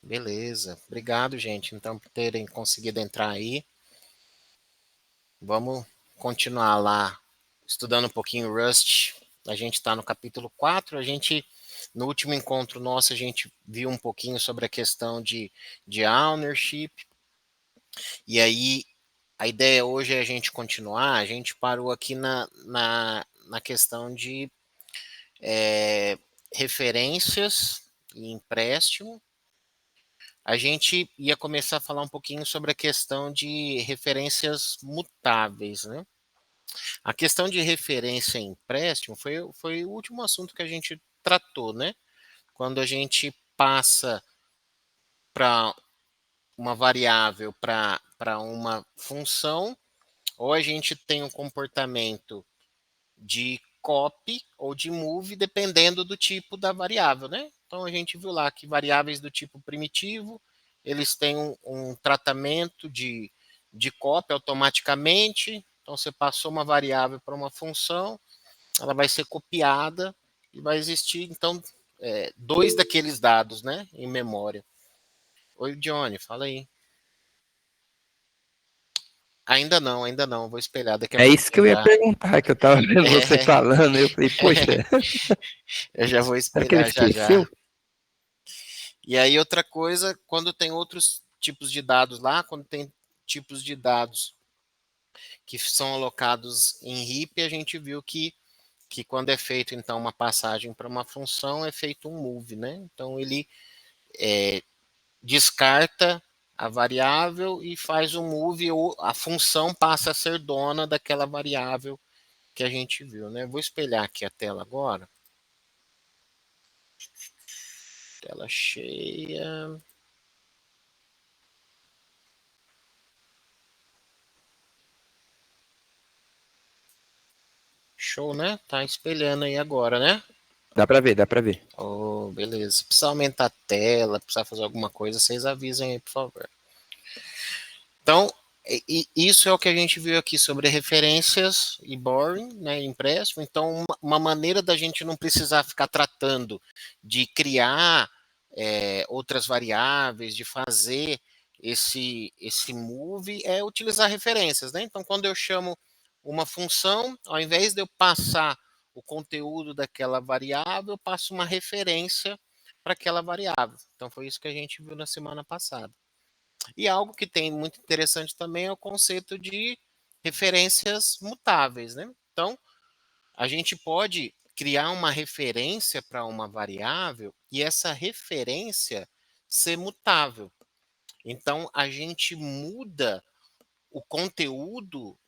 Beleza. Obrigado, gente, então, por terem conseguido entrar aí. Vamos continuar lá, estudando um pouquinho Rust. A gente está no capítulo 4. No último encontro nosso, a gente viu um pouquinho sobre a questão de ownership. E aí, a ideia hoje é a gente continuar. A gente parou aqui na questão de referências e empréstimo. A gente ia começar a falar um pouquinho sobre a questão de referências mutáveis, né? A questão de referência em empréstimo foi o último assunto que a gente tratou, né? Quando a gente passa para uma variável para uma função, ou a gente tem um comportamento de copy ou de move, dependendo do tipo da variável, né? Então a gente viu lá que variáveis do tipo primitivo, eles têm um tratamento de copy automaticamente. Então você passou uma variável para uma função, ela vai ser copiada e vai existir, então, dois daqueles dados, né, em memória. Oi, Johnny, fala aí. Ainda não, ainda não. Vou espelhar daqui a É isso que pouquinho eu ia já. perguntar, que eu tava vendo você É, falando, eu falei, poxa, eu já vou será que ele espelhar já já. esqueceu? E aí, outra coisa, quando tem outros tipos de dados lá, quando tem tipos de dados que são alocados em heap, a gente viu que quando é feito, então, uma passagem para uma função, é feito um move, né? Então, ele descarta a variável e faz um move, ou a função passa a ser dona daquela variável que a gente viu, né? Vou espelhar aqui a tela agora. Tela cheia. Show, né? Tá espelhando aí agora, né? Dá pra ver, dá pra ver. Oh, beleza. Se precisar aumentar a tela, precisar fazer alguma coisa, vocês avisem aí, por favor. Então, isso é o que a gente viu aqui sobre referências e borrowing, né, empréstimo. Então, uma maneira da gente não precisar ficar tratando de criar outras variáveis, de fazer esse move, é utilizar referências, né? Então, quando eu chamo uma função, ao invés de eu passar o conteúdo daquela variável, eu passo uma referência para aquela variável. Então, foi isso que a gente viu na semana passada. E algo que tem muito interessante também é o conceito de referências mutáveis, né? Então, a gente pode criar uma referência para uma variável e essa referência ser mutável. Então, a gente muda o conteúdo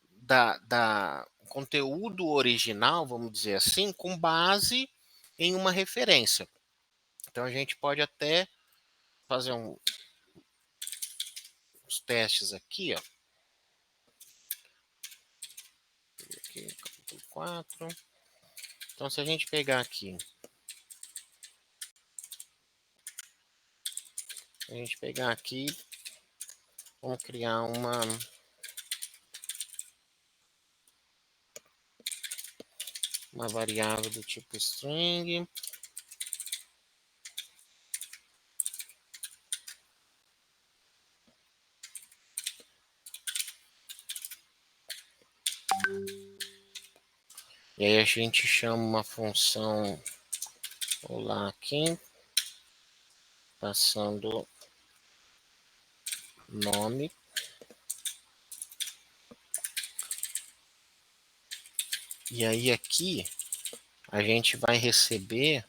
o conteúdo original, vamos dizer assim, com base em uma referência. Então, a gente pode até fazer uns testes aqui, ó. Aqui, capítulo 4. Então, se a gente pegar aqui, vamos criar uma variável do tipo string. E aí a gente chama uma função olá aqui, passando nome. E aí aqui a gente vai receber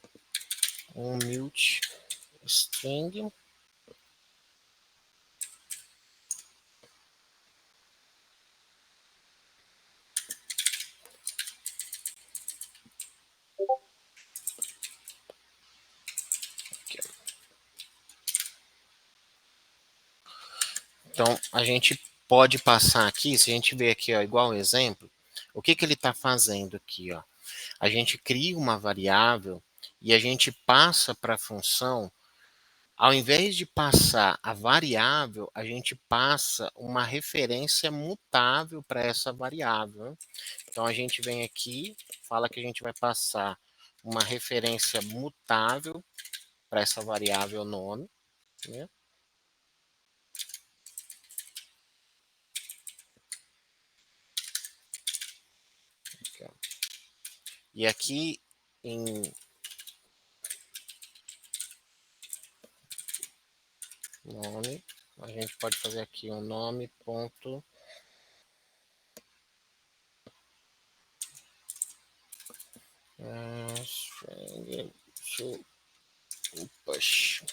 um mute string. Aqui, então a gente pode passar aqui, se a gente ver aqui, ó, igual um exemplo, o que ele está fazendo aqui, ó? A gente cria uma variável e a gente passa para a função. Ao invés de passar a variável, a gente passa uma referência mutável para essa variável. Então, a gente vem aqui, fala que a gente vai passar uma referência mutável para essa variável nome, né? E aqui em nome, a gente pode fazer aqui um nome ponto string to push.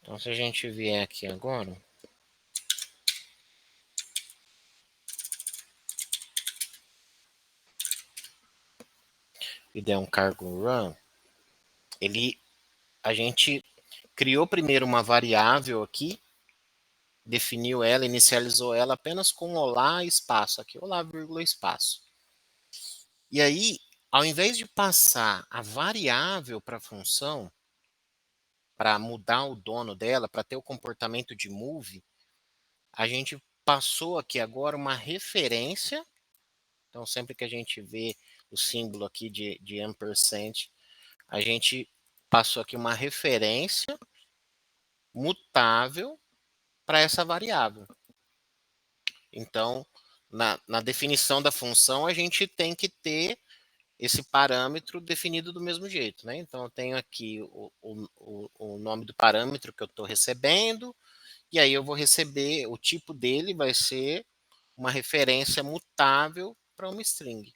Então, se a gente vier aqui agora, e der um cargo run, a gente criou primeiro uma variável aqui, definiu ela, inicializou ela apenas com olá espaço, aqui olá vírgula espaço. E aí, ao invés de passar a variável para a função, para mudar o dono dela, para ter o comportamento de move, a gente passou aqui agora uma referência. Então, sempre que a gente vê o símbolo aqui de ampersand, a gente passou aqui uma referência mutável para essa variável. Então, na definição da função, a gente tem que ter esse parâmetro definido do mesmo jeito, né? Então, eu tenho aqui o nome do parâmetro que eu estou recebendo, e aí eu vou receber, o tipo dele vai ser uma referência mutável para uma string.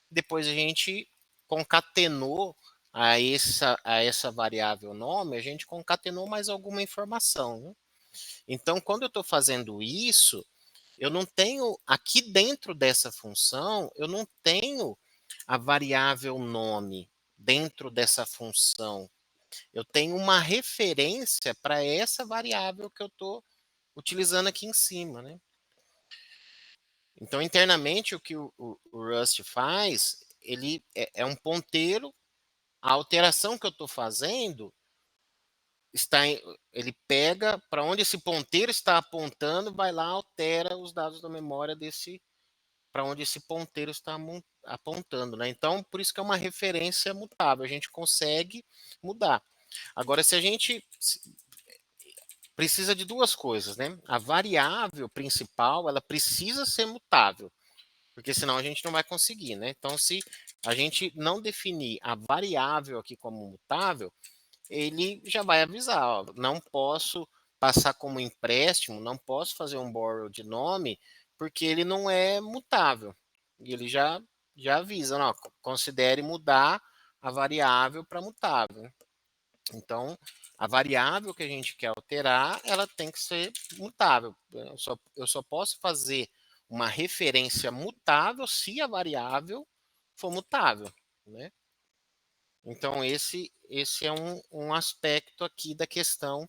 Depois a gente concatenou a essa variável nome, a gente concatenou mais alguma informação, né? Então, quando eu estou fazendo isso, eu não tenho, aqui dentro dessa função, eu não tenho a variável nome dentro dessa função. Eu tenho uma referência para essa variável que eu estou utilizando aqui em cima, né? Então, internamente, o que o Rust faz, ele é um ponteiro, a alteração que eu estou fazendo, ele pega para onde esse ponteiro está apontando, vai lá, altera os dados da memória para onde esse ponteiro está apontando, né? Então, por isso que é uma referência mutável, a gente consegue mudar. Agora, se a gente precisa de duas coisas, né? A variável principal, ela precisa ser mutável, porque senão a gente não vai conseguir, né? Então, se a gente não definir a variável aqui como mutável, ele já vai avisar, ó, não posso passar como empréstimo, não posso fazer um borrow de nome, porque ele não é mutável. E ele já avisa, não, considere mudar a variável para mutável. Então, a variável que a gente quer alterar, ela tem que ser mutável. Eu só posso fazer uma referência mutável se a variável for mutável, né? Então, esse é um aspecto aqui da questão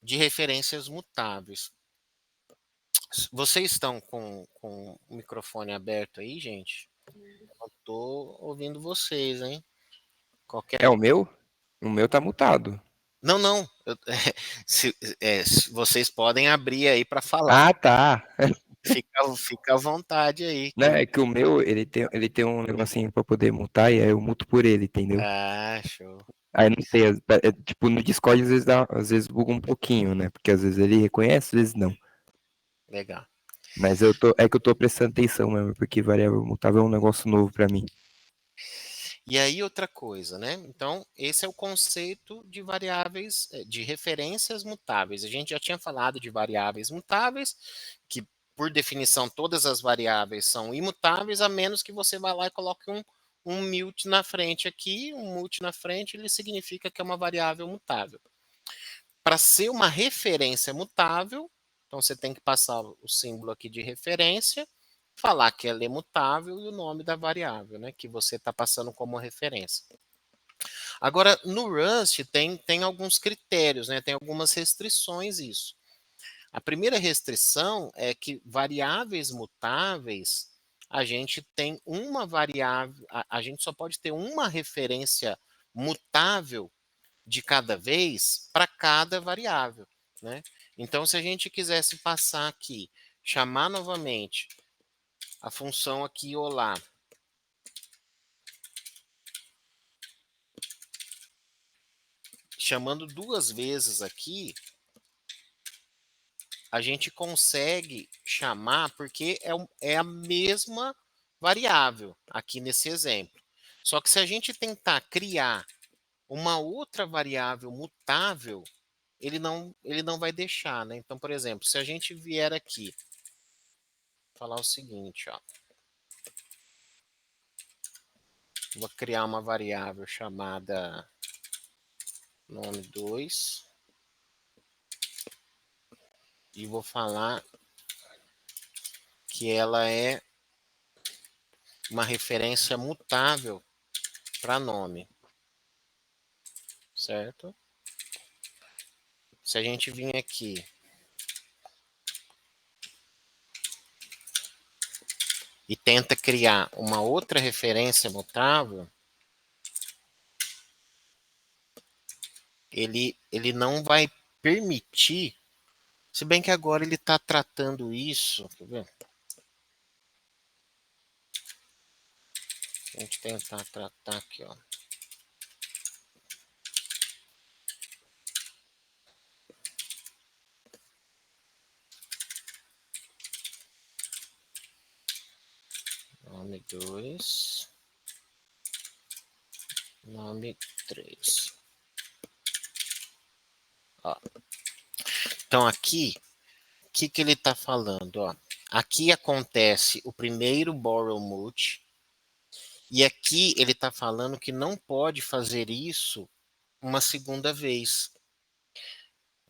de referências mutáveis. Vocês estão com o microfone aberto aí, gente? Eu estou ouvindo vocês, hein? Qualquer... É o meu? O meu tá mutado. Não, não. Vocês podem abrir aí para falar. Ah, tá. Fica à vontade aí. Não, é que o meu, ele tem um negocinho pra poder mutar e aí eu muto por ele, entendeu? Ah, show. Aí não sei, tipo, no Discord às vezes buga um pouquinho, né? Porque às vezes ele reconhece, às vezes não. Legal. Mas é que eu tô prestando atenção mesmo, porque variável mutável é um negócio novo pra mim. E aí outra coisa, né? Então, esse é o conceito de variáveis, de referências mutáveis. A gente já tinha falado de variáveis mutáveis, que por definição todas as variáveis são imutáveis, a menos que você vá lá e coloque um mute na frente aqui, um mute na frente, ele significa que é uma variável mutável. Para ser uma referência mutável, então você tem que passar o símbolo aqui de referência, falar que ela é mutável e o nome da variável, né, que você está passando como referência. Agora, no Rust tem alguns critérios, né, tem algumas restrições isso. A primeira restrição é que variáveis mutáveis, a gente tem uma variável, a gente só pode ter uma referência mutável de cada vez para cada variável, né? Então, se a gente quisesse passar aqui, chamar novamente a função aqui olá, chamando 2 vezes aqui, a gente consegue chamar, porque é a mesma variável aqui nesse exemplo. Só que se a gente tentar criar uma outra variável mutável, ele não vai deixar, né? Então, por exemplo, se a gente vier aqui falar o seguinte, ó, vou criar uma variável chamada nome2 e vou falar que ela é uma referência mutável para nome, certo? Se a gente vir aqui e tenta criar uma outra referência mutável, ele não vai permitir, se bem que agora ele está tratando isso, quer ver? A gente tentar tratar aqui, ó. Nome2, nome3. Ó. Então aqui, o que ele está falando? Ó? Aqui acontece o primeiro borrow mult, e aqui ele está falando que não pode fazer isso uma segunda vez.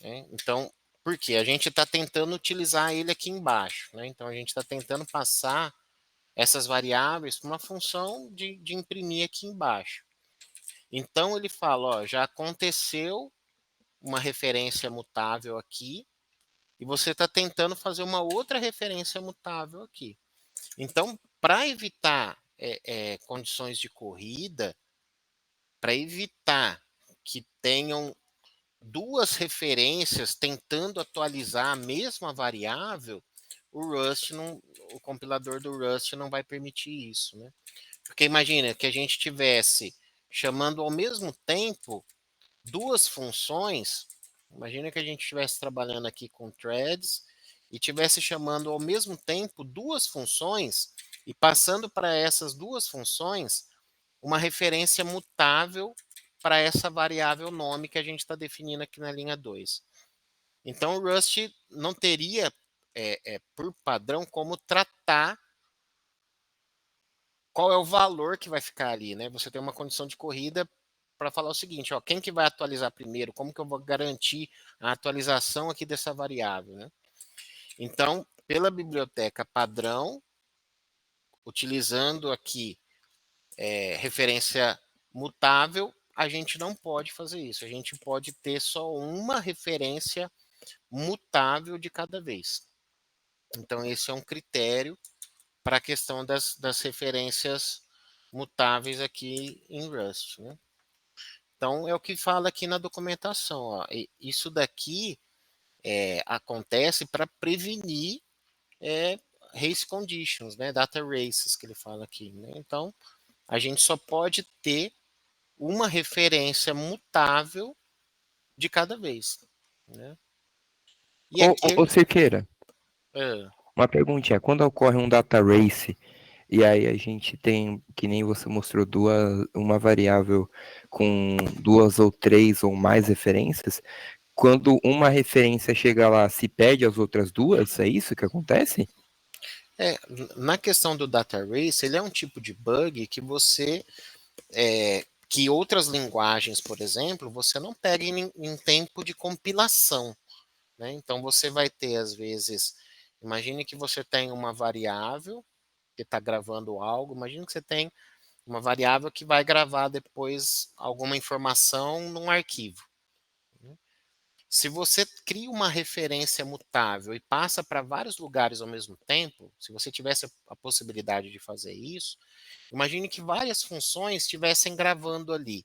Né? Então, por quê? A gente está tentando utilizar ele aqui embaixo. Né? Então, a gente está tentando passar essas variáveis para uma função de imprimir aqui embaixo. Então, ele fala, ó, já aconteceu uma referência mutável aqui, e você está tentando fazer uma outra referência mutável aqui. Então, para evitar condições de corrida, para evitar que tenham 2 referências tentando atualizar a mesma variável, o compilador do Rust não vai permitir isso, né? Porque imagina que a gente tivesse chamando ao mesmo tempo 2 funções. Imagina que a gente estivesse trabalhando aqui com threads e estivesse chamando ao mesmo tempo 2 funções e passando para essas 2 funções uma referência mutável para essa variável nome que a gente está definindo aqui na linha 2. Então, o Rust não teria, por padrão, como tratar qual é o valor que vai ficar ali, né? Você tem uma condição de corrida para falar o seguinte, ó, quem que vai atualizar primeiro? Como que eu vou garantir a atualização aqui dessa variável, né? Então, pela biblioteca padrão, utilizando aqui referência mutável, a gente não pode fazer isso. A gente pode ter só uma referência mutável de cada vez. Então, esse é um critério para a questão das referências mutáveis aqui em Rust. Né? Então, é o que fala aqui na documentação. Ó. Isso daqui acontece para prevenir race conditions, né? Data races, que ele fala aqui. Né? Então, a gente só pode ter uma referência mutável de cada vez. Né? E Ô, aqui. Cerqueira, É, uma perguntinha. Quando ocorre um data race, e aí a gente tem, que nem você mostrou, uma variável com 2 ou 3 ou mais referências, quando uma referência chega lá, se perde as outras 2, é isso que acontece? na questão do data race, ele é um tipo de bug que você que outras linguagens, por exemplo, você não pega em tempo de compilação. Né? Então, você vai ter, às vezes, imagine que você tem uma variável que está gravando algo, imagine que você tem uma variável que vai gravar depois alguma informação num arquivo. Né? Se você cria uma referência mutável e passa para vários lugares ao mesmo tempo, se você tivesse a possibilidade de fazer isso, imagine que várias funções estivessem gravando ali.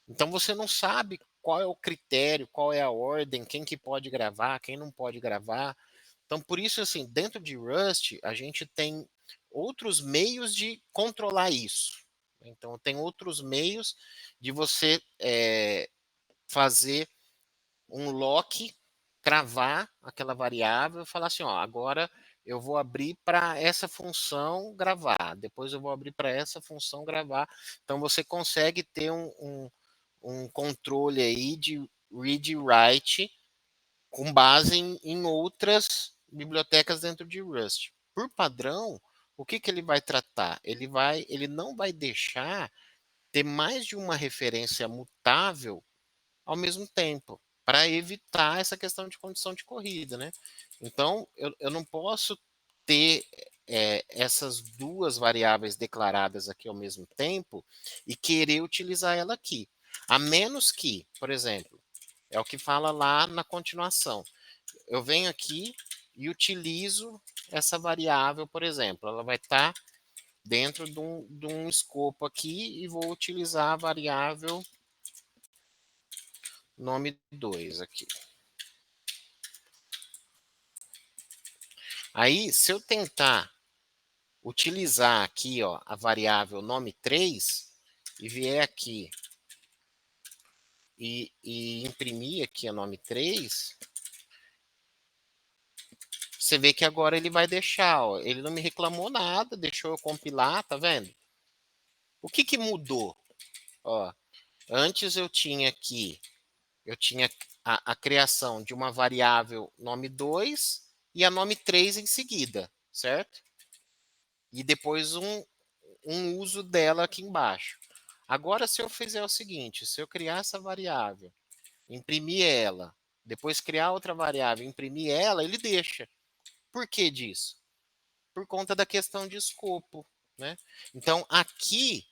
Então você não sabe qual é o critério, qual é a ordem, quem que pode gravar, quem não pode gravar. Então, por isso, assim, dentro de Rust, a gente tem outros meios de controlar isso. Então, tem outros meios de você fazer um lock, cravar aquela variável e falar assim, ó, agora eu vou abrir para essa função gravar, depois eu vou abrir para essa função gravar. Então, você consegue ter um controle aí de read e write com base em outras bibliotecas dentro de Rust. Por padrão, o que ele vai tratar? Ele não vai deixar ter mais de uma referência mutável ao mesmo tempo, para evitar essa questão de condição de corrida, né? Então, eu não posso ter essas duas variáveis declaradas aqui ao mesmo tempo e querer utilizar ela aqui. A menos que, por exemplo, é o que fala lá na continuação. Eu venho aqui e utilizo essa variável, por exemplo, ela vai estar dentro de um escopo aqui e vou utilizar a variável nome 2 aqui. Aí, se eu tentar utilizar aqui ó, a variável nome 3 e vier aqui e imprimir aqui a nome 3, você vê que agora ele vai deixar, ó, ele não me reclamou nada, deixou eu compilar, tá vendo? O que mudou? Ó, antes eu tinha aqui, eu tinha a criação de uma variável nome 2 e a nome 3 em seguida, certo? E depois um uso dela aqui embaixo. Agora, se eu fizer o seguinte, se eu criar essa variável, imprimir ela, depois criar outra variável, imprimir ela, ele deixa. Por que disso? Por conta da questão de escopo, né? Então, aqui,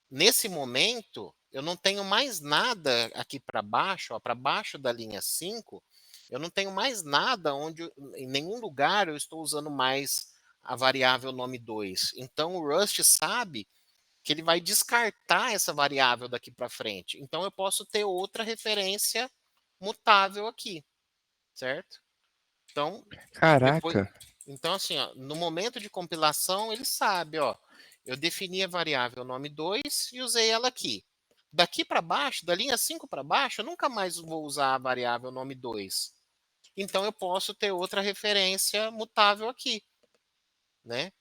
nesse momento, eu não tenho mais nada aqui para baixo, para baixo da linha 5, eu não tenho mais nada onde, em nenhum lugar, eu estou usando mais a variável nome 2. Então, o Rust sabe que ele vai descartar essa variável daqui para frente. Então, eu posso ter outra referência mutável aqui, certo? Então, depois, Caraca. então assim, ó, no momento de compilação, ele sabe, ó, eu defini a variável nome 2 e usei ela aqui. Daqui para baixo, da linha 5 para baixo, eu nunca mais vou usar a variável nome 2. Então, eu posso ter outra referência mutável aqui, né?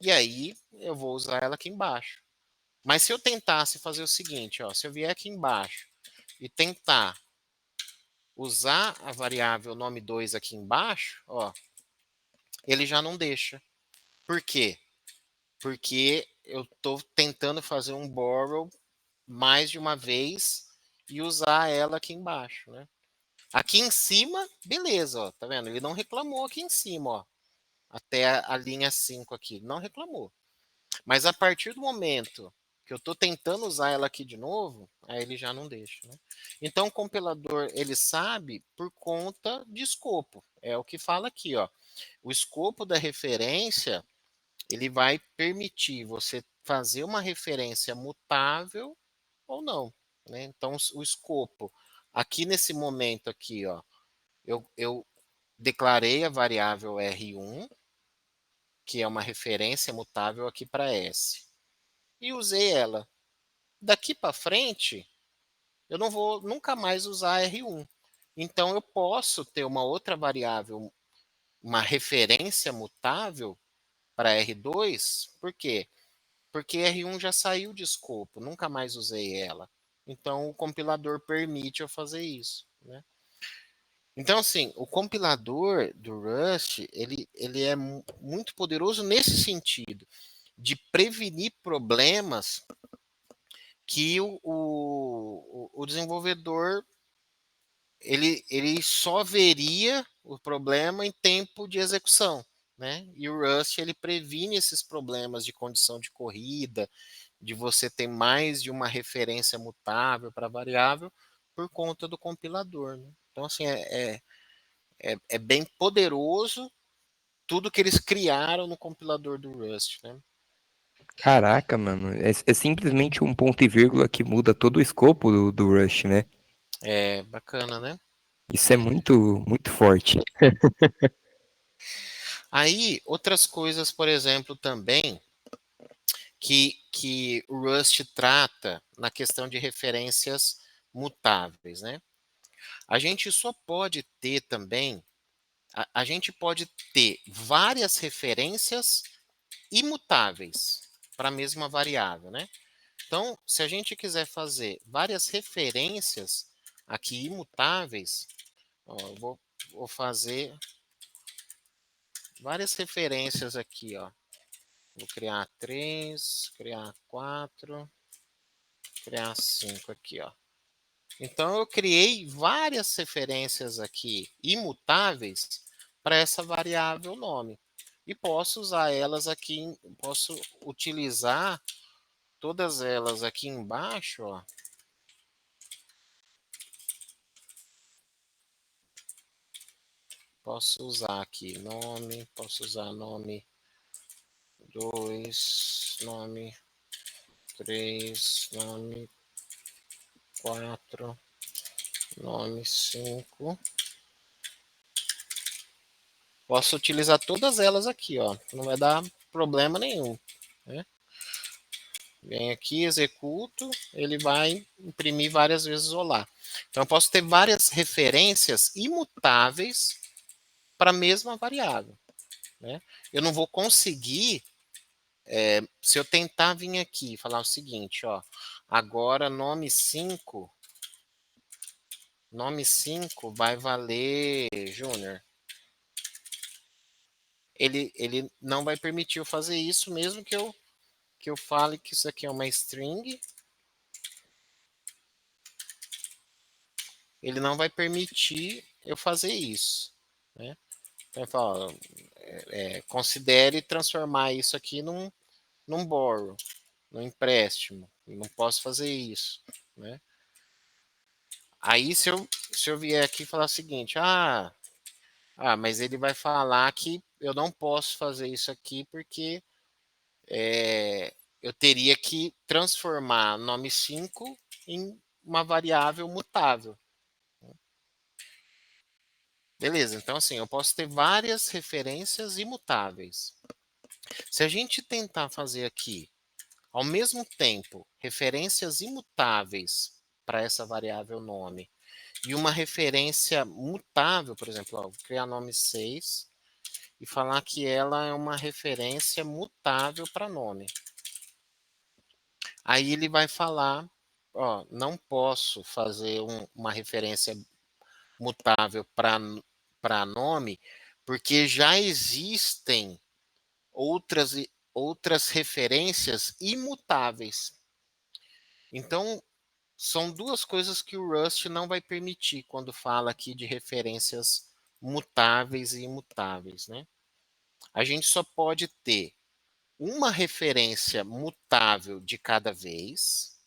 E aí, eu vou usar ela aqui embaixo. Mas se eu tentasse fazer o seguinte, ó, se eu vier aqui embaixo e tentar usar a variável nome 2 aqui embaixo, ó, ele já não deixa. Por quê? Porque eu estou tentando fazer um borrow mais de uma vez e usar ela aqui embaixo, né? Aqui em cima, beleza, ó, tá vendo? Ele não reclamou aqui em cima, ó, até a linha 5 aqui, não reclamou. Mas a partir do momento que eu estou tentando usar ela aqui de novo, aí ele já não deixa, né? Então o compilador ele sabe por conta de escopo. É o que fala aqui, ó. O escopo da referência ele vai permitir você fazer uma referência mutável ou não, né? Então o escopo aqui nesse momento aqui, ó, eu declarei a variável R1, que é uma referência mutável aqui para S, e usei ela. Daqui para frente, eu não vou nunca mais usar R1. Então, eu posso ter uma outra variável, uma referência mutável para R2, por quê? Porque R1 já saiu de escopo, nunca mais usei ela. Então, o compilador permite eu fazer isso, né? Então, assim, o compilador do Rust, ele é muito poderoso nesse sentido, de prevenir problemas que o desenvolvedor ele só veria o problema em tempo de execução, né? E o Rust ele previne esses problemas de condição de corrida, de você ter mais de uma referência mutável para variável por conta do compilador, né? Então assim é bem poderoso tudo que eles criaram no compilador do Rust, né? Caraca, mano. É simplesmente um ponto e vírgula que muda todo o escopo do Rush, né? É bacana, né? Isso é muito, muito forte. Aí, outras coisas, por exemplo, também, que o Rust trata na questão de referências mutáveis, né? A gente só pode ter também, a gente pode ter várias referências imutáveis para a mesma variável, né? Então, se a gente quiser fazer várias referências aqui imutáveis, ó, eu vou fazer várias referências aqui, ó. Vou criar 3, criar 4, criar 5 aqui, ó. Então, eu criei várias referências aqui imutáveis para essa variável nome. E posso usar elas aqui, posso utilizar todas elas aqui embaixo, ó. Posso usar aqui nome, posso usar nome 2, nome 3, nome 4, nome 5. Posso utilizar todas elas aqui, ó. Não vai dar problema nenhum, né? Vem aqui, executo, ele vai imprimir várias vezes Olá. Então, eu posso ter várias referências imutáveis para a mesma variável, né? Eu não vou conseguir, se eu tentar vir aqui e falar o seguinte, ó, agora nome 5 vai valer Júnior. Ele não vai permitir eu fazer isso, mesmo que eu fale que isso aqui é uma string, ele não vai permitir eu fazer isso, né? Então, eu falo, considere transformar isso aqui num borrow, num empréstimo. Eu não posso fazer isso, né? Aí, se eu vier aqui e falar o seguinte, mas ele vai falar que eu não posso fazer isso aqui porque eu teria que transformar nome 5 em uma variável mutável. Beleza, então assim, eu posso ter várias referências imutáveis. Se a gente tentar fazer aqui, ao mesmo tempo, referências imutáveis para essa variável nome e uma referência mutável, por exemplo, ó, vou criar nome 6 e falar que ela é uma referência mutável para nome. Aí ele vai falar, ó, não posso fazer uma referência mutável para nome, porque já existem outras, outras referências imutáveis. Então, são duas coisas que o Rust não vai permitir quando fala aqui de referências mutáveis e imutáveis, né? A gente só pode ter uma referência mutável de cada vez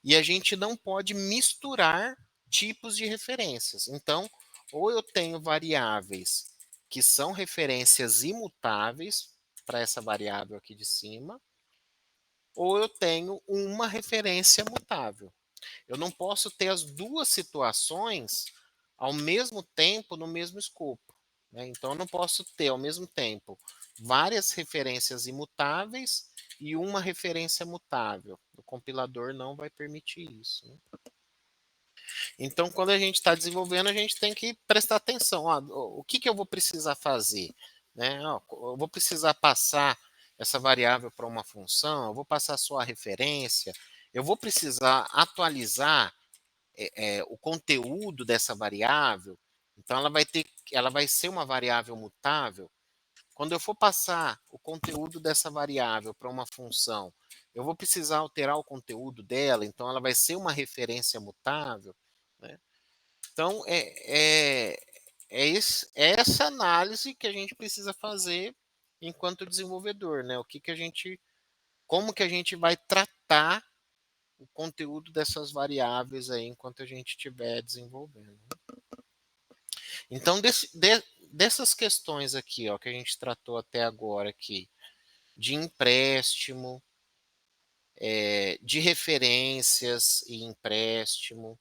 e a gente não pode misturar tipos de referências. Então, ou eu tenho variáveis que são referências imutáveis para essa variável aqui de cima, ou eu tenho uma referência mutável. Eu não posso ter as duas situações ao mesmo tempo no mesmo escopo, né? Então, eu não posso ter ao mesmo tempo várias referências imutáveis e uma referência mutável. O compilador não vai permitir isso, né? Então, quando a gente está desenvolvendo, a gente tem que prestar atenção. O que eu vou precisar fazer? Né? Eu vou precisar passar essa variável para uma função, eu vou passar só a referência, eu vou precisar atualizar o conteúdo dessa variável. Então, ela vai ser uma variável mutável. Quando eu for passar o conteúdo dessa variável para uma função, eu vou precisar alterar o conteúdo dela, então ela vai ser uma referência mutável, né? Então, é essa análise que a gente precisa fazer enquanto desenvolvedor, né? Como que a gente vai tratar o conteúdo dessas variáveis aí enquanto a gente estiver desenvolvendo. Então, dessas questões aqui, ó, que a gente tratou até agora aqui, de empréstimo, de referências e empréstimo,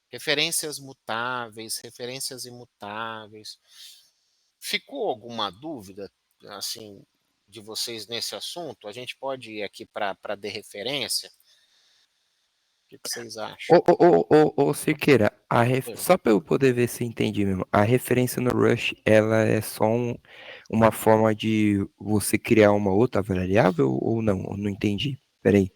referências mutáveis, referências imutáveis. Ficou alguma dúvida, assim, de vocês nesse assunto? A gente pode ir aqui para de referência? O que vocês acham? Ô, Siqueira, só para eu poder ver se entendi mesmo, a referência no Rush, ela é só uma forma de você criar uma outra variável ou não? Eu não entendi. Peraí.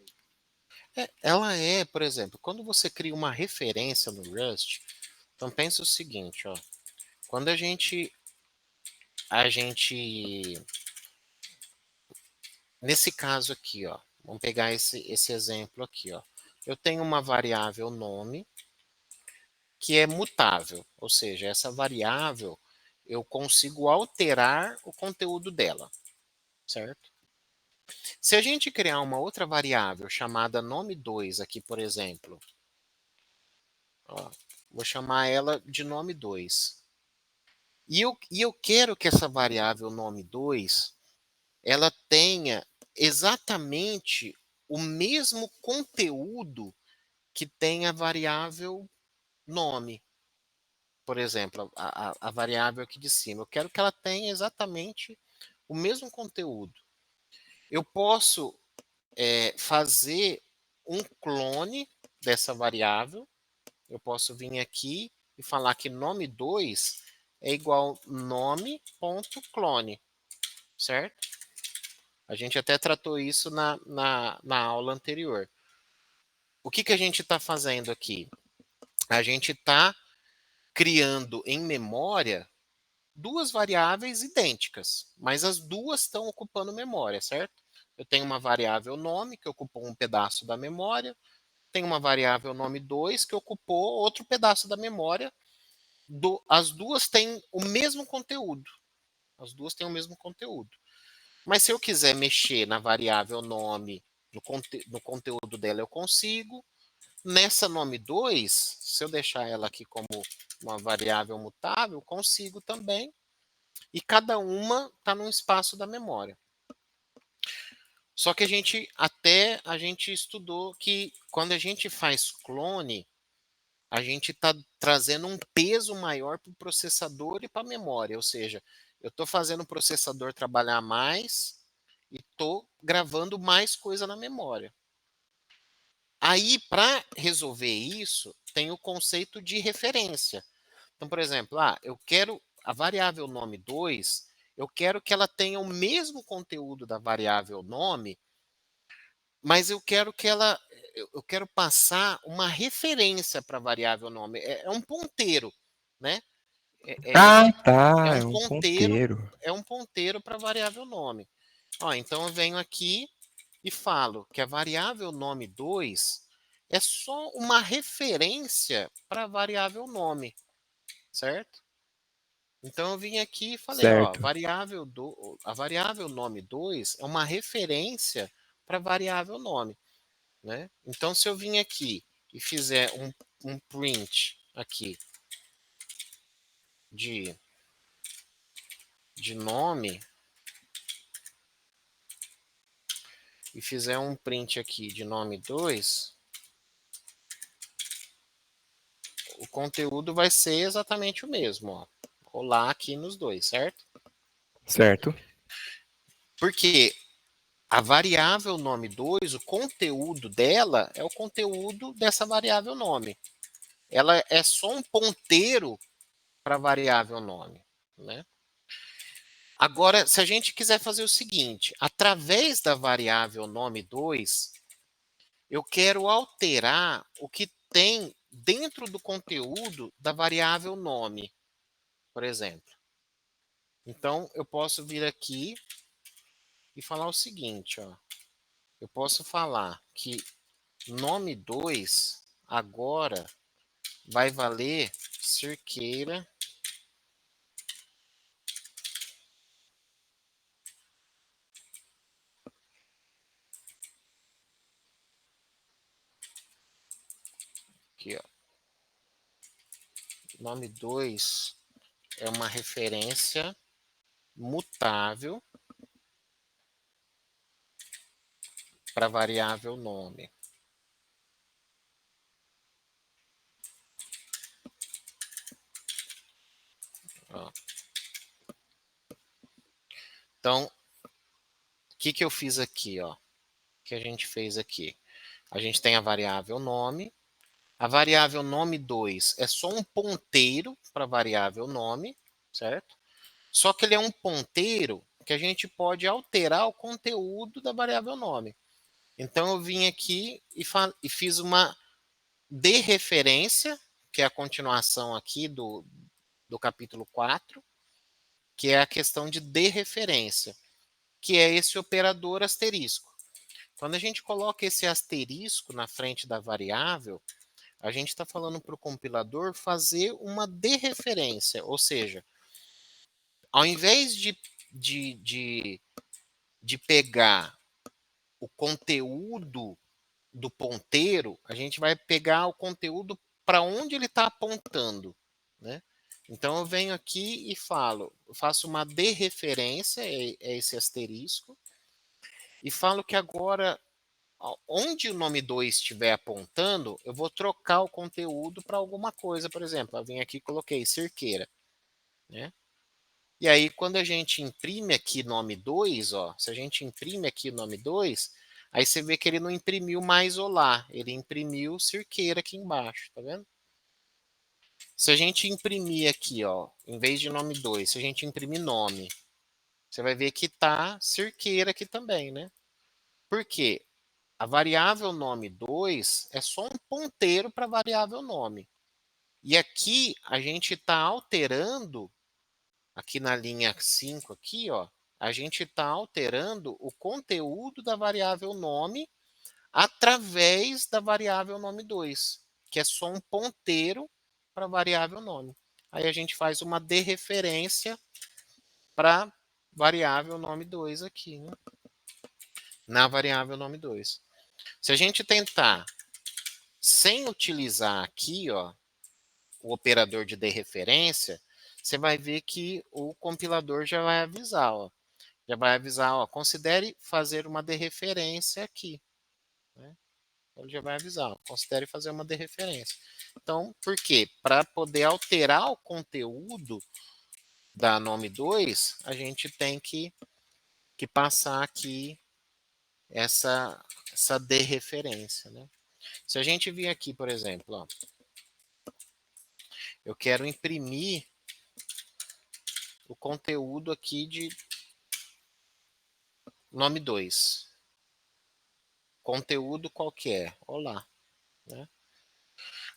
Ela é, por exemplo, quando você cria uma referência no Rust, então pensa o seguinte, ó, quando a gente, nesse caso aqui, ó, vamos pegar esse exemplo aqui, ó, eu tenho uma variável nome que é mutável, ou seja, essa variável eu consigo alterar o conteúdo dela, certo? Se a gente criar uma outra variável chamada nome2 aqui, por exemplo, ó, vou chamar ela de nome2. E eu quero que essa variável nome2 ela tenha exatamente o mesmo conteúdo que tem a variável nome. Por exemplo, a variável aqui de cima. Eu quero que ela tenha exatamente o mesmo conteúdo. Eu posso fazer um clone dessa variável. Eu posso vir aqui e falar que nome2 é igual nome.clone, certo? A gente até tratou isso na aula anterior. O que a gente está fazendo aqui? A gente está criando em memória duas variáveis idênticas, mas as duas estão ocupando memória, certo? Eu tenho uma variável nome, que ocupou um pedaço da memória, tem uma variável nome2, que ocupou outro pedaço da memória. As duas têm o mesmo conteúdo. As duas têm o mesmo conteúdo. Mas se eu quiser mexer na variável nome, no conteúdo dela, eu consigo. Nessa nome2, se eu deixar ela aqui como uma variável mutável, consigo também. E cada uma está num espaço da memória. Só que a gente estudou que quando a gente faz clone, a gente está trazendo um peso maior para o processador e para a memória. Ou seja, eu estou fazendo o processador trabalhar mais e estou gravando mais coisa na memória. Aí, para resolver isso, tem o conceito de referência. Então, por exemplo, eu quero a variável nome2, eu quero que ela tenha o mesmo conteúdo da variável nome, mas eu quero que eu quero passar uma referência para a variável nome. É um ponteiro, né? Ah, É tá, um é um ponteiro, ponteiro. para a variável nome. Então eu venho aqui e falo que a variável nome2 é só uma referência para a variável nome, certo? Então eu vim aqui e falei, ó, Certo, a variável nome2 é uma referência para a variável nome, né? Então se eu vim aqui e fizer um print aqui de, de nome e fizer um print aqui de nome2, o conteúdo vai ser exatamente o mesmo, ó. Rolar aqui nos dois, certo? certo, Porque a variável nome2, o conteúdo dela é o conteúdo dessa variável nome. Ela é só um ponteiro para a variável nome, né? Agora, se a gente quiser fazer o seguinte, através da variável nome2, eu quero alterar o que tem dentro do conteúdo da variável nome, por exemplo. Então, eu posso vir aqui e falar o seguinte, ó. Eu posso falar que nome2 agora vai valer Cerqueira aqui, ó. Nome2 é uma referência mutável para a variável nome. Ó. Então, o que eu fiz aqui, ó? O que a gente fez aqui? A gente tem a variável nome. A variável nome2 é só um ponteiro para a variável nome, certo? Só que ele é um ponteiro que a gente pode alterar o conteúdo da variável nome. Então eu vim aqui e fiz uma dereferência, que é a continuação aqui do capítulo 4, que é a questão de dereferência, que é esse operador asterisco. Quando a gente coloca esse asterisco na frente da variável, a gente está falando para o compilador fazer uma dereferência, ou seja, ao invés de, de, de pegar o conteúdo do ponteiro, a gente vai pegar o conteúdo para onde ele está apontando, né? Então eu venho aqui e eu faço uma dereferência, é esse asterisco, e falo que agora, onde o nome2 estiver apontando, eu vou trocar o conteúdo para alguma coisa, por exemplo, eu vim aqui e coloquei cerqueira, né? E aí, quando a gente imprime aqui nome 2, ó, se a gente imprime aqui nome 2, aí você vê que ele não imprimiu mais olá, ele imprimiu cerqueira aqui embaixo, tá vendo? Se a gente imprimir aqui, ó, em vez de nome 2, se a gente imprimir nome, você vai ver que tá cerqueira aqui também, né? Por quê? A variável nome2 é só um ponteiro para a variável nome. E aqui a gente está alterando, aqui na linha 5, aqui, ó, a gente está alterando o conteúdo da variável nome através da variável nome2, que é só um ponteiro para a variável nome. Aí a gente faz uma dereferência para a variável nome2 aqui, né? Na variável nome2. Se a gente tentar sem utilizar aqui, ó, o operador de dereferência, você vai ver que o compilador já vai avisar, ó. Já vai avisar, ó, considere fazer uma dereferência aqui, né? Ele já vai avisar, ó, considere fazer uma dereferência. Então, por quê? Para poder alterar o conteúdo da nome2, a gente tem que passar aqui essa dereferência, né? Se a gente vir aqui, por exemplo, ó, eu quero imprimir o conteúdo aqui de nome2. Conteúdo qualquer. Olá, né?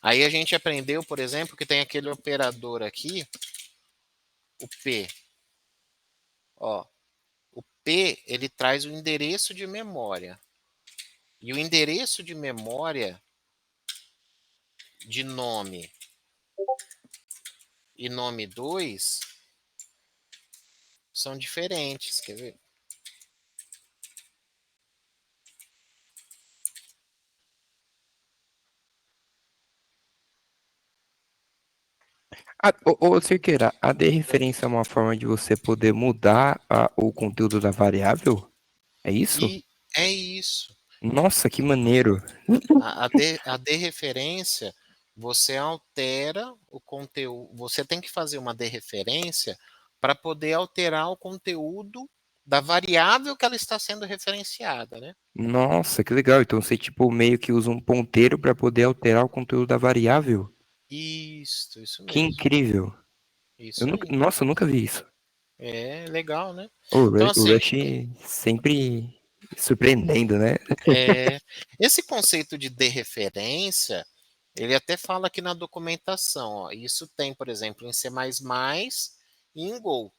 Aí a gente aprendeu, por exemplo, que tem aquele operador aqui, o P. Ó, o P, ele traz o endereço de memória. E o endereço de memória de nome e nome2 são diferentes, quer ver? Ô, Cerqueira, a dereferência é uma forma de você poder mudar o conteúdo da variável? É isso? E é isso. Nossa, que maneiro. A dereferência, você altera o conteúdo. Você tem que fazer uma dereferência para poder alterar o conteúdo da variável que ela está sendo referenciada, né? Nossa, que legal. Então você, tipo, meio que usa um ponteiro para poder alterar o conteúdo da variável. Isso Que mesmo. incrível. Isso aí. Nossa, eu nunca vi isso. É legal, né? Então, O assim, Rush sempre surpreendendo, né? esse conceito de dereferência, ele até fala aqui na documentação, ó, isso tem, por exemplo, em C++ e em Go.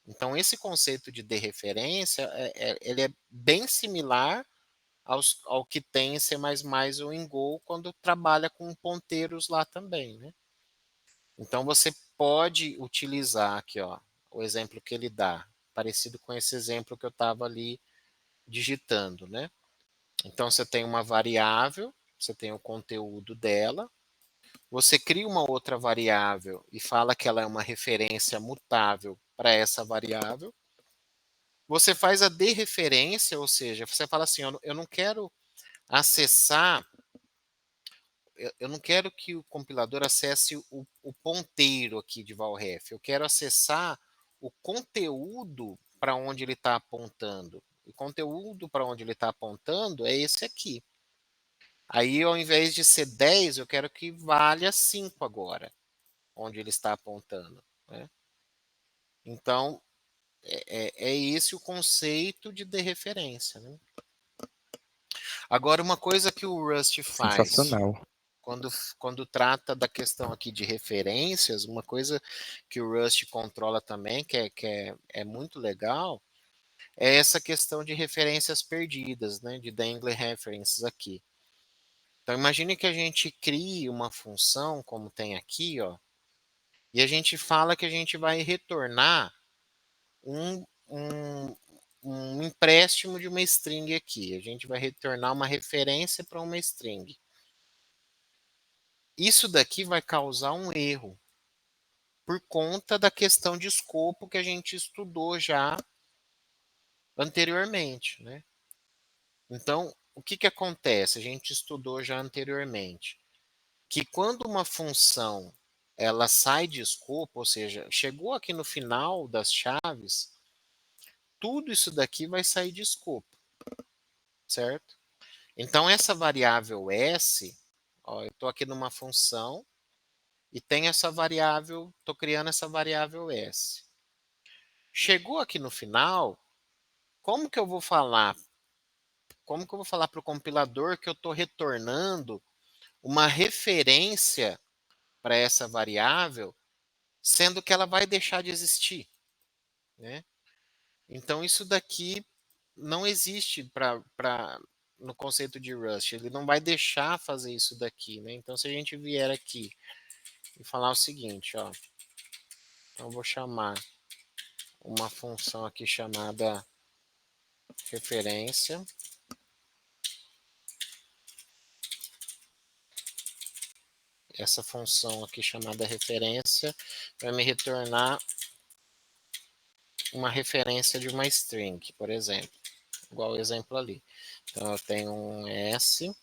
Então, esse conceito de dereferência, ele é bem similar ao que tem em C++ ou em Go quando trabalha com ponteiros lá também, né? Então, você pode utilizar aqui, ó, o exemplo que ele dá, parecido com esse exemplo que eu estava ali digitando, né? Então, você tem uma variável, você tem o conteúdo dela, você cria uma outra variável e fala que ela é uma referência mutável para essa variável. Você faz a dereferência, ou seja, você fala assim, eu não quero acessar eu não quero que o compilador acesse o ponteiro aqui de valref, eu quero acessar o conteúdo para onde ele está apontando. O conteúdo para onde ele está apontando é esse aqui. Aí, ao invés de ser 10, eu quero que valha 5 agora, onde ele está apontando, né? Então, é esse o conceito de dereferência, né? Agora, uma coisa que o Rust faz Sensacional. quando trata da questão aqui de referências, uma coisa que o Rust controla também, que é muito legal, é essa questão de referências perdidas, né, de dangling references aqui. Então, imagine que a gente crie uma função, como tem aqui, ó, e a gente fala que a gente vai retornar um empréstimo de uma string aqui. A gente vai retornar uma referência para uma string. Isso daqui vai causar um erro por conta da questão de escopo que a gente estudou já anteriormente, né? Então, o que acontece? A gente estudou já anteriormente que quando uma função ela sai de escopo, ou seja, chegou aqui no final das chaves, tudo isso daqui vai sair de escopo, certo? Então, essa variável s, ó, eu estou aqui numa função e tem essa variável, estou criando essa variável s. Chegou aqui no final, como que eu vou falar? Como que eu vou falar para o compilador que eu estou retornando uma referência para essa variável, sendo que ela vai deixar de existir, né? Então, isso daqui não existe no conceito de Rust. Ele não vai deixar fazer isso daqui, né? Então, se a gente vier aqui e falar o seguinte, ó, então eu vou chamar uma função aqui chamada referência. Essa função aqui chamada referência vai me retornar uma referência de uma string, por exemplo, igual o exemplo ali. Então, eu tenho um s,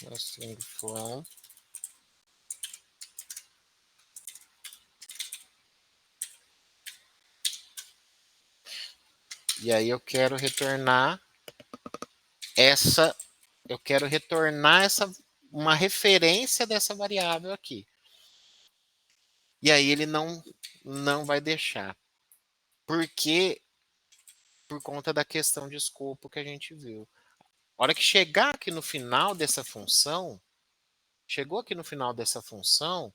uma string from, e aí eu quero retornar uma referência dessa variável aqui. E aí ele não vai deixar. Porque por conta da questão de escopo que a gente viu. A hora que chegar aqui no final dessa função, chegou aqui no final dessa função,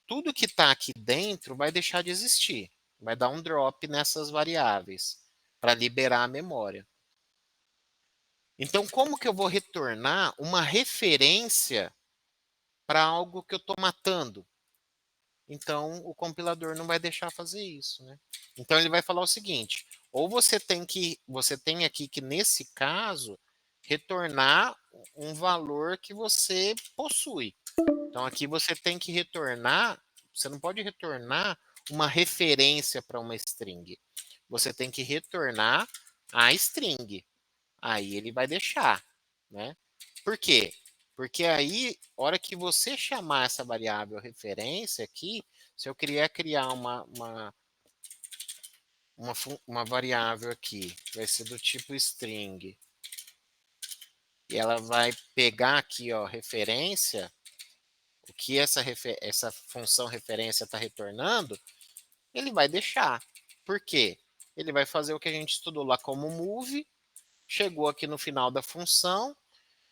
tudo que está aqui dentro vai deixar de existir. Vai dar um drop nessas variáveis para liberar a memória. Então, como que eu vou retornar uma referência para algo que eu estou matando? Então, o compilador não vai deixar fazer isso, né? Então, ele vai falar o seguinte: ou você tem aqui que nesse caso retornar um valor que você possui. Então, aqui você tem que retornar. Você não pode retornar uma referência para uma string. Você tem que retornar a string. Aí ele vai deixar, né? Por quê? Porque aí, hora que você chamar essa variável referência aqui, se eu criar uma variável aqui, vai ser do tipo string, e ela vai pegar aqui, ó, referência, o que essa função referência está retornando, ele vai deixar. Por quê? Ele vai fazer o que a gente estudou lá como move, chegou aqui no final da função,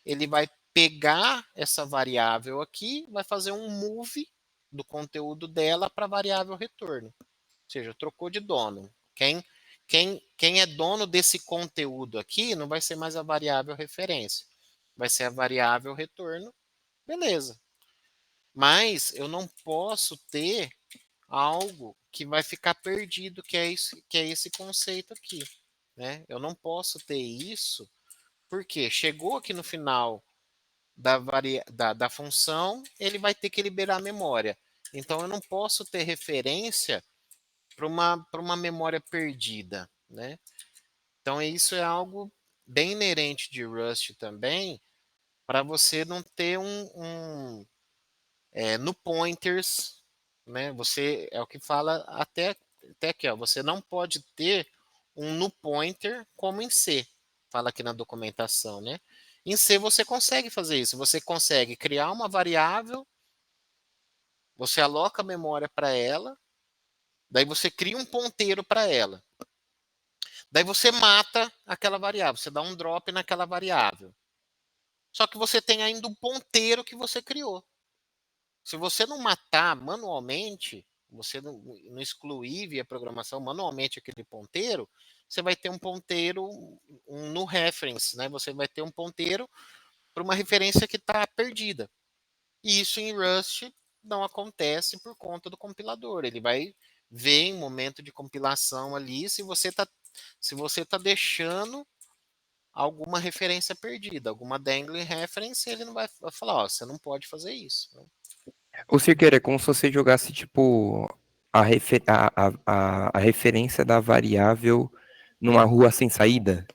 ele vai pegar essa variável aqui, vai fazer um move do conteúdo dela para a variável retorno. Ou seja, trocou de dono. Quem é dono desse conteúdo aqui não vai ser mais a variável referência, vai ser a variável retorno. Beleza. Mas eu não posso ter algo que vai ficar perdido, que é esse conceito aqui, né? Eu não posso ter isso, porque chegou aqui no final da função, ele vai ter que liberar a memória. Então, eu não posso ter referência para uma memória perdida, né? Então, isso é algo bem inerente de Rust também, para você não ter no pointers, né? Você é o que fala até aqui, ó. Você não pode ter um no pointer como em C. Fala aqui na documentação, né? Em C você consegue fazer isso. Você consegue criar uma variável, você aloca a memória para ela, daí você cria um ponteiro para ela. Daí você mata aquela variável, você dá um drop naquela variável. Só que você tem ainda um ponteiro que você criou. Se você não matar manualmente, você não excluir via programação manualmente aquele ponteiro, você vai ter um ponteiro no reference, né? Você vai ter um ponteiro para uma referência que está perdida. E isso em Rust não acontece por conta do compilador. Ele vai ver em momento de compilação ali se você tá deixando alguma referência perdida, alguma dangling reference, ele não vai falar, ó, você não pode fazer isso. Ou Siqueira, é como se você jogasse, tipo, a referência da variável numa rua sem saída?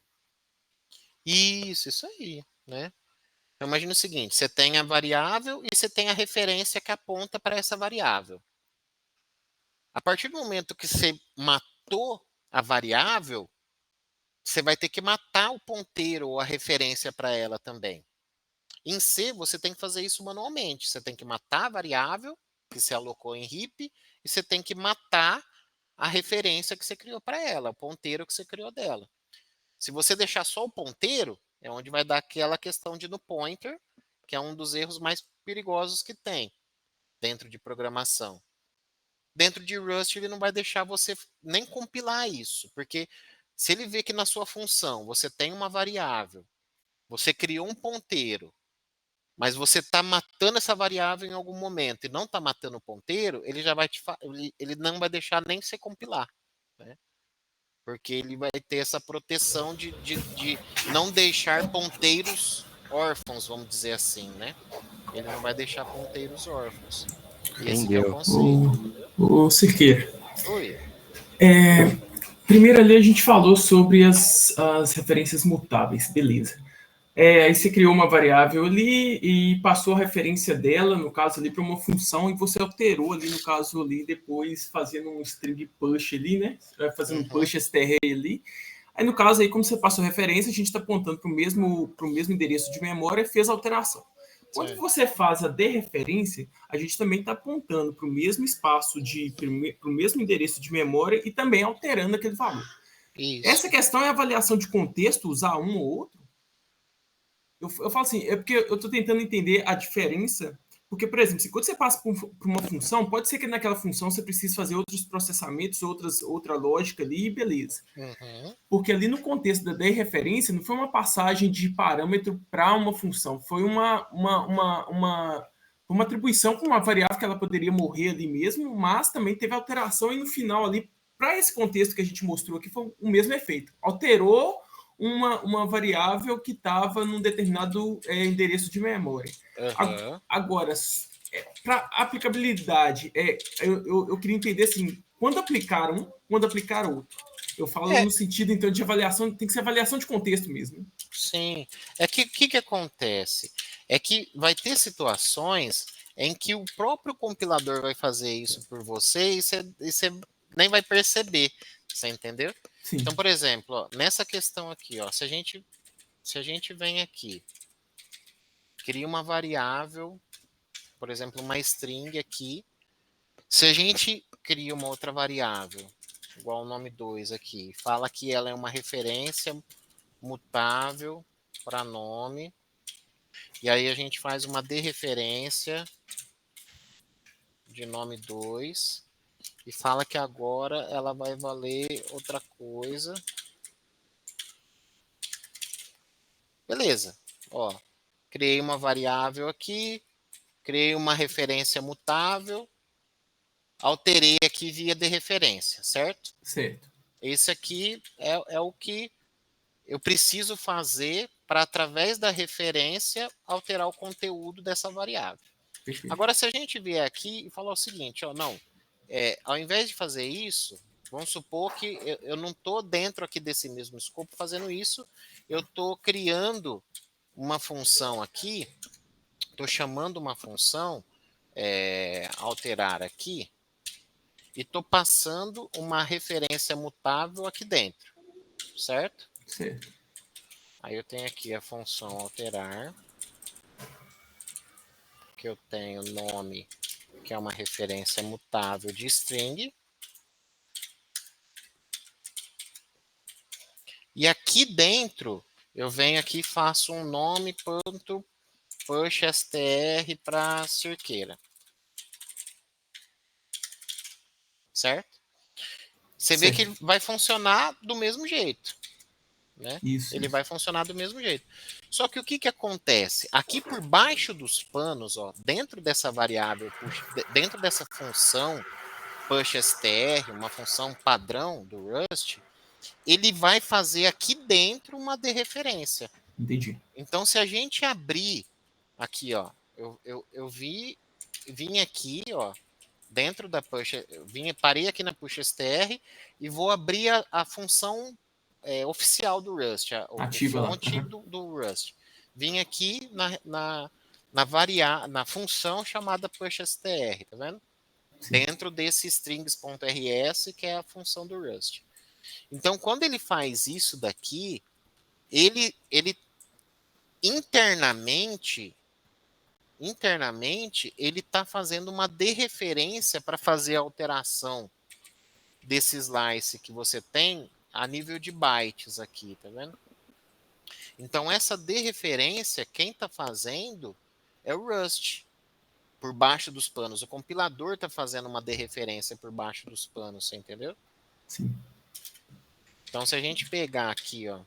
Isso aí, né? Então, imagina o seguinte: você tem a variável e você tem a referência que aponta para essa variável. A partir do momento que você matou a variável, você vai ter que matar o ponteiro ou a referência para ela também. Em C, você tem que fazer isso manualmente. Você tem que matar a variável que você alocou em heap e você tem que matar a referência que você criou para ela, o ponteiro que você criou dela. Se você deixar só o ponteiro, é onde vai dar aquela questão de no pointer, que é um dos erros mais perigosos que tem dentro de programação. Dentro de Rust, ele não vai deixar você nem compilar isso, porque se ele vê que na sua função você tem uma variável, você criou um ponteiro, mas você está matando essa variável em algum momento e não está matando o ponteiro, ele já vai ele não vai deixar nem você compilar, né? Porque ele vai ter essa proteção de não deixar ponteiros órfãos, vamos dizer assim, né? Ele não vai deixar ponteiros órfãos. Esse que é o Entendeu? conceito, entendeu? O Cerqueira. Oi. Primeiro ali a gente falou sobre as referências mutáveis, beleza. Aí você criou uma variável ali e passou a referência dela, no caso ali, para uma função e você alterou ali, no caso ali, depois fazendo um string push ali, né? Fazendo um push str ali. Aí no caso aí, como você passou referência, a gente está apontando para o mesmo endereço de memória e fez a alteração. Quando Certo. você faz a dereferência, a gente também está apontando para o mesmo espaço, para o mesmo endereço de memória e também alterando aquele valor. Essa Isso. questão é avaliação de contexto, usar um ou outro. Eu falo assim, é porque eu estou tentando entender a diferença. Porque, por exemplo, quando você passa por uma função, pode ser que naquela função você precise fazer outros processamentos, outra lógica ali, e beleza. Uhum. Porque ali no contexto da referência, não foi uma passagem de parâmetro para uma função, foi uma atribuição com uma variável que ela poderia morrer ali mesmo, mas também teve alteração e no final ali, para esse contexto que a gente mostrou aqui, foi o mesmo efeito. Alterou uma variável que estava num determinado endereço de memória. Uhum. Agora, para aplicabilidade, eu queria entender assim, quando aplicar um, quando aplicar outro. Eu falo É, no sentido, então, de avaliação, tem que ser avaliação de contexto mesmo. sim. É que o que acontece? É que vai ter situações em que o próprio compilador vai fazer isso por você e você nem vai perceber. Você entendeu? Sim. Então, por exemplo, ó, nessa questão aqui, ó, se a gente vem aqui, cria uma variável, por exemplo, uma string aqui. Se a gente cria uma outra variável, igual o nome 2 aqui, fala que ela é uma referência mutável para nome, e aí a gente faz uma dereferência de nome 2 e fala que agora ela vai valer outra coisa. Beleza. Ó, criei uma variável aqui, criei uma referência mutável, alterei aqui via dereferência, certo? Certo. Esse aqui é o que eu preciso fazer para, através da referência, alterar o conteúdo dessa variável. Perfeito. Agora, se a gente vier aqui e falar o seguinte, ó, não, ao invés de fazer isso, vamos supor que eu não estou dentro aqui desse mesmo escopo fazendo isso, eu estou criando uma função aqui, estou chamando uma função alterar aqui, e estou passando uma referência mutável aqui dentro, certo? Certo. Aí eu tenho aqui a função alterar, que eu tenho nome, que é uma referência mutável de string. E aqui dentro, eu venho aqui e faço um nome.pushstr para cerqueira. Certo? Você vê que ele vai funcionar do mesmo jeito. Né? Ele vai funcionar do mesmo jeito. Só que o que acontece? Aqui por baixo dos panos, ó, dentro dessa variável, dentro dessa função pushstr, uma função padrão do Rust, ele vai fazer aqui dentro uma dereferência. Entendi. Então, se a gente abrir aqui, ó, eu vim aqui, ó, dentro da parei aqui na pushstr e vou abrir a função oficial do Rust, ativa a fonte do Rust. Vim aqui na função chamada pushstr, tá vendo? Sim. Dentro desse strings.rs, que é a função do Rust. Então, quando ele faz isso daqui, ele internamente, ele está fazendo uma dereferência para fazer a alteração desse slice que você tem a nível de bytes aqui, tá vendo? Então, essa dereferência, quem está fazendo é o Rust, por baixo dos panos. O compilador está fazendo uma dereferência por baixo dos panos, você entendeu? Sim. Então, se a gente pegar aqui, ó,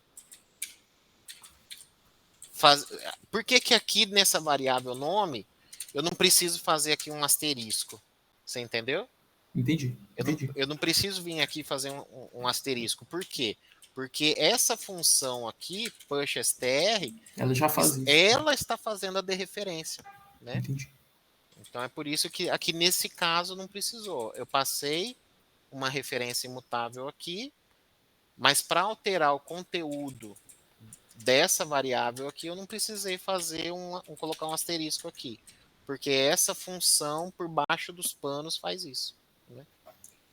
por que aqui nessa variável nome eu não preciso fazer aqui um asterisco? Você entendeu? Entendi. Eu não preciso vir aqui fazer um asterisco. Por quê? Porque essa função aqui, pushstr, ela já faz isso. Ela está fazendo a dereferência. Né? Entendi. Então é por isso que aqui nesse caso não precisou. Eu passei uma referência imutável aqui, mas para alterar o conteúdo dessa variável aqui, eu não precisei fazer colocar um asterisco aqui, porque essa função por baixo dos panos faz isso. Né?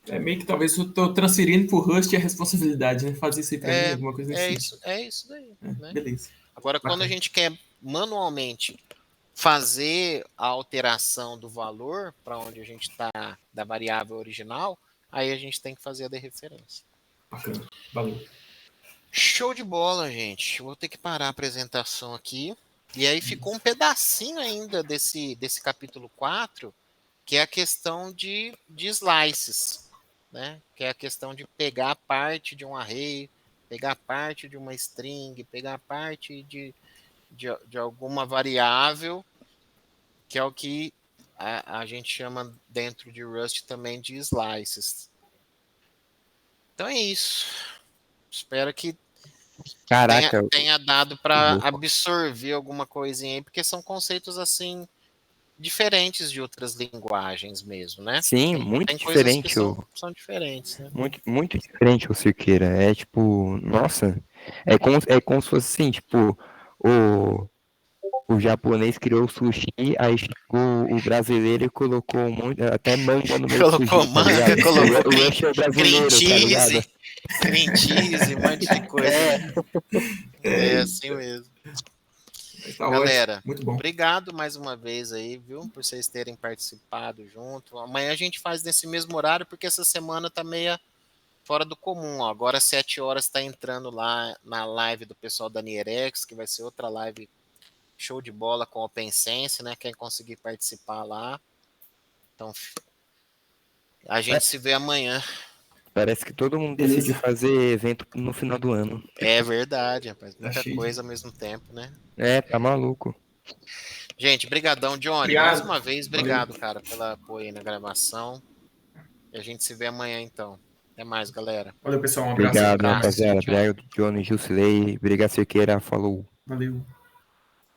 É meio que talvez eu estou transferindo para o Rust a responsabilidade, né? Fazer isso aí para mim, alguma coisa assim. É isso daí. Né? Beleza. Agora, quando a gente quer manualmente fazer a alteração do valor para onde a gente está da variável original, aí a gente tem que fazer a dereferência. Bacana. Valeu. Show de bola, gente. Vou ter que parar a apresentação aqui. E aí ficou um pedacinho ainda desse capítulo 4, que é a questão de slices, né? Que é a questão de pegar parte de um array, pegar parte de uma string, pegar parte de alguma variável, que é o que a gente chama dentro de Rust também de slices. Então é isso. Espero que tenha dado para absorver alguma coisinha aí, porque são conceitos assim diferentes de outras linguagens mesmo, né? Sim, muito diferente. São diferentes, né? Muito diferente o Cirqueira. É tipo, nossa, é como se fosse assim, tipo, o japonês criou o sushi, aí chegou o brasileiro e colocou até manga no meio do sushi. Colocou manga, tá colocou o lanche é brasileiro, tá ligado? Cream cheese, um monte de coisa. É assim mesmo. Tá Galera, ótimo. Muito bom. Obrigado mais uma vez aí, viu, por vocês terem participado junto. Amanhã a gente faz nesse mesmo horário, porque essa semana tá meia fora do comum. Ó. Agora às 7 horas está entrando lá na live do pessoal da Nierex, que vai ser outra live show de bola com OpenSense, né? Quem conseguir participar lá. Então, a gente se vê amanhã. Parece que todo mundo decide fazer evento no final do ano. É verdade, rapaz. Muita coisa ao mesmo tempo, né? Tá maluco. Gente, brigadão, Johnny. Obrigado. Mais uma vez, obrigado, cara, pelo apoio aí na gravação. E a gente se vê amanhã, então. Até mais, galera. Valeu, pessoal. Um abraço. Obrigado, rapaziada. Obrigado, Johnny, Jusilei. Obrigado, Cerqueira. Falou. Valeu.